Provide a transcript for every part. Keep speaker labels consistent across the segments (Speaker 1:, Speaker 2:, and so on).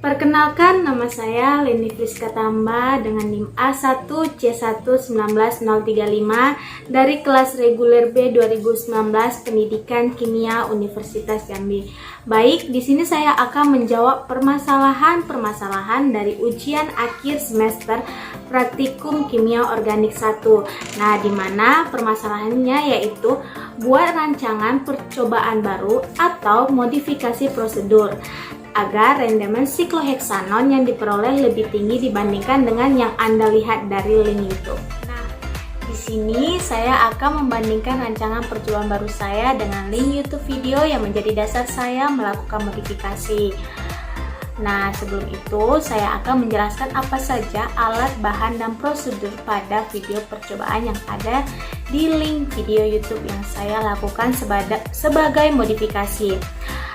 Speaker 1: Perkenalkan, nama saya Leni Friska Tamba dengan NIM A1C1191035 dari kelas reguler B 2019 Pendidikan Kimia Universitas Jambi. Baik, di sini saya akan menjawab permasalahan-permasalahan dari ujian akhir semester Praktikum Kimia Organik 1. Nah, di mana permasalahannya yaitu buat rancangan percobaan baru atau modifikasi prosedur agar rendemen sikloheksanon yang diperoleh lebih tinggi dibandingkan dengan yang Anda lihat dari link YouTube. Nah, di sini saya akan membandingkan rancangan percobaan baru saya dengan link YouTube video yang menjadi dasar saya melakukan modifikasi. Nah, sebelum itu saya akan menjelaskan apa saja alat, bahan, dan prosedur pada video percobaan yang ada di link video YouTube yang saya lakukan sebagai modifikasi.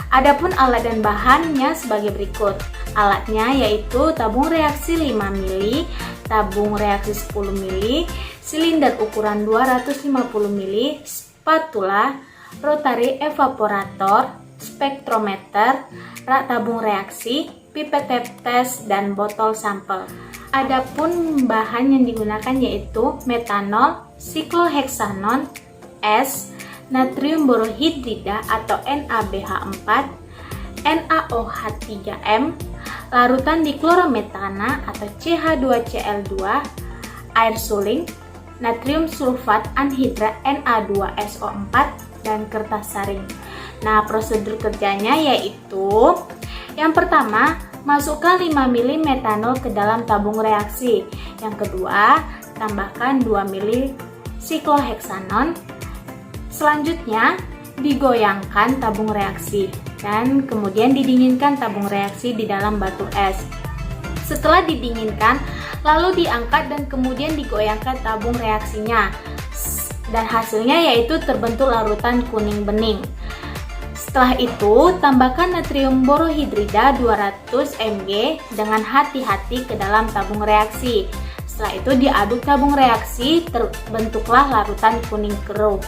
Speaker 1: Adapun alat dan bahannya sebagai berikut. Alatnya yaitu tabung reaksi 5 mili, tabung reaksi 10 mili, silinder ukuran 250 mili, spatula, rotary evaporator, spektrometer, rak tabung reaksi, pipet tetes, dan botol sampel. Adapun bahan yang digunakan yaitu metanol, sikloheksanon, es, natrium borohidrida atau NaBH4, NaOH3M, larutan diklorometana atau CH2Cl2, air suling, natrium sulfat anhidrat Na2SO4, dan kertas saring. Nah, prosedur kerjanya yaitu yang pertama, masukkan 5 mili metanol ke dalam tabung reaksi. Yang kedua, tambahkan 2 mili sikloheksanon. Selanjutnya, digoyangkan tabung reaksi dan kemudian didinginkan tabung reaksi di dalam batu es. Setelah didinginkan, lalu diangkat dan kemudian digoyangkan tabung reaksinya. Dan hasilnya yaitu terbentuk larutan kuning bening. Setelah itu, tambahkan natrium borohidrida 200 mg dengan hati-hati ke dalam tabung reaksi. Setelah itu diaduk tabung reaksi, terbentuklah larutan kuning keruh.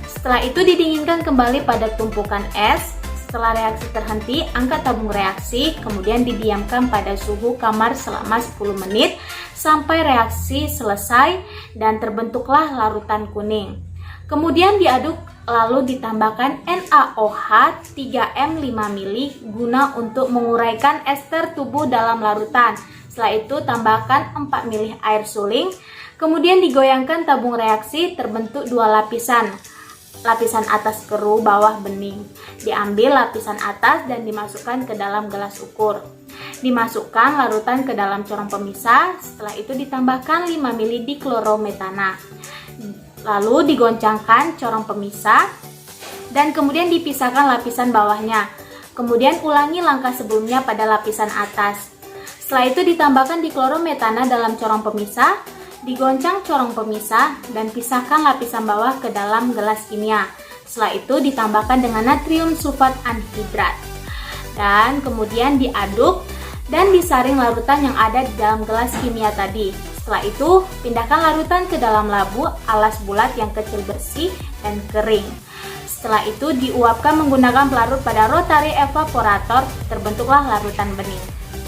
Speaker 1: Setelah itu didinginkan kembali pada tumpukan es. Setelah reaksi terhenti, angkat tabung reaksi, kemudian didiamkan pada suhu kamar selama 10 menit sampai reaksi selesai dan terbentuklah larutan kuning. Kemudian diaduk lalu ditambahkan NaOH 3M 5 mili guna untuk menguraikan ester tubuh dalam larutan. Setelah itu tambahkan 4 mili air suling. Kemudian digoyangkan tabung reaksi, terbentuk dua lapisan. Lapisan atas keruh, bawah bening. Diambil lapisan atas dan dimasukkan ke dalam gelas ukur. Dimasukkan larutan ke dalam corong pemisah. Setelah itu ditambahkan 5 mili diklorometana. Lalu digoncangkan corong pemisah dan kemudian dipisahkan lapisan bawahnya. Kemudian ulangi langkah sebelumnya pada lapisan atas. Setelah itu ditambahkan diklorometana dalam corong pemisah, digoncang corong pemisah dan pisahkan lapisan bawah ke dalam gelas kimia. Setelah itu ditambahkan dengan natrium sulfat anhidrat dan kemudian diaduk dan disaring larutan yang ada di dalam gelas kimia tadi. Setelah itu pindahkan larutan ke dalam labu alas bulat yang kecil, bersih dan kering. Setelah itu diuapkan menggunakan pelarut pada rotary evaporator, terbentuklah larutan bening.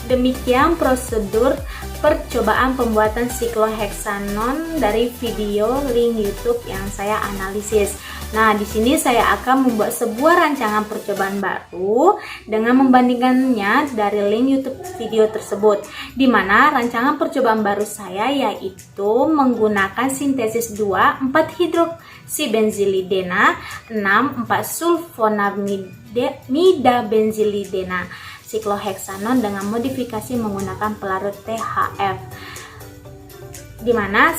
Speaker 1: Demikian prosedur percobaan pembuatan sikloheksanon dari video link YouTube yang saya analisis. Nah, di sini saya akan membuat sebuah rancangan percobaan baru dengan membandingkannya dari link YouTube video tersebut, di mana rancangan percobaan baru saya yaitu menggunakan sintesis 2,4-hidroksibenzilidena, 6,4-sulfonamida-benzilidena, sikloheksanon dengan modifikasi menggunakan pelarut THF, di mana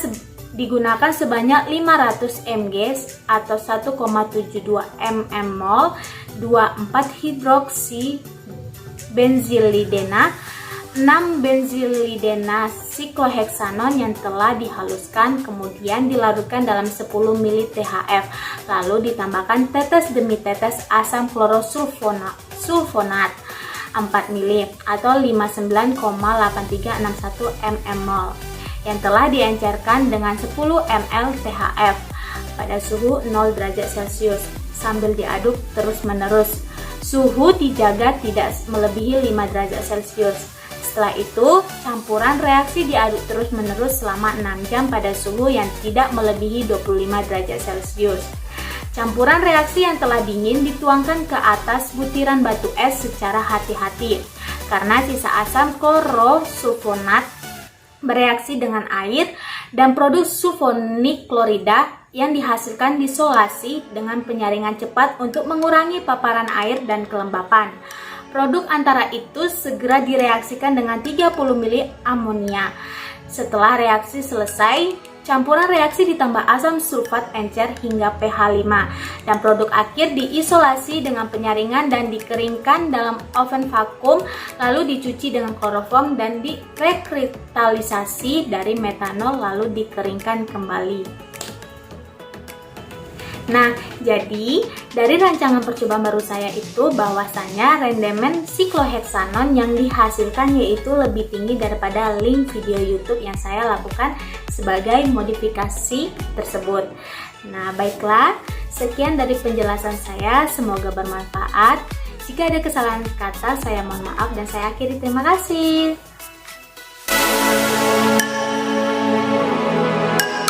Speaker 1: digunakan sebanyak 500 mg atau 1,72 mmol 2,4-hidroksibenzilidena, 6-benzilidena sikloheksanon yang telah dihaluskan, kemudian dilarutkan dalam 10 ml THF, lalu ditambahkan tetes demi tetes asam klorosulfonat 4 mili atau 59,8361 mmol yang telah diencerkan dengan 10 ml THF pada suhu 0 derajat Celcius sambil diaduk terus-menerus Suhu dijaga tidak melebihi 5 derajat Celcius. Setelah itu, campuran reaksi diaduk terus-menerus selama 6 jam pada suhu yang tidak melebihi 25 derajat Celcius. Campuran reaksi yang telah dingin dituangkan ke atas butiran batu es secara hati-hati, karena sisa asam klorosulfonat bereaksi dengan air dan produk sulfonik klorida yang dihasilkan disolasi dengan penyaringan cepat untuk mengurangi paparan air dan kelembapan. Produk antara itu segera direaksikan dengan 30 ml amonia. Setelah reaksi selesai, campuran reaksi ditambah asam sulfat encer hingga pH 5 dan produk akhir diisolasi dengan penyaringan dan dikeringkan dalam oven vakum, lalu dicuci dengan kloroform dan direkristalisasi dari metanol lalu dikeringkan kembali. Nah, jadi dari rancangan percobaan baru saya itu bahwasanya rendemen sikloheksanon yang dihasilkan yaitu lebih tinggi daripada link video YouTube yang saya lakukan sebagai modifikasi tersebut. Nah, baiklah, sekian dari penjelasan saya, semoga bermanfaat. Jika ada kesalahan kata, saya mohon maaf dan saya akhiri. Terima kasih.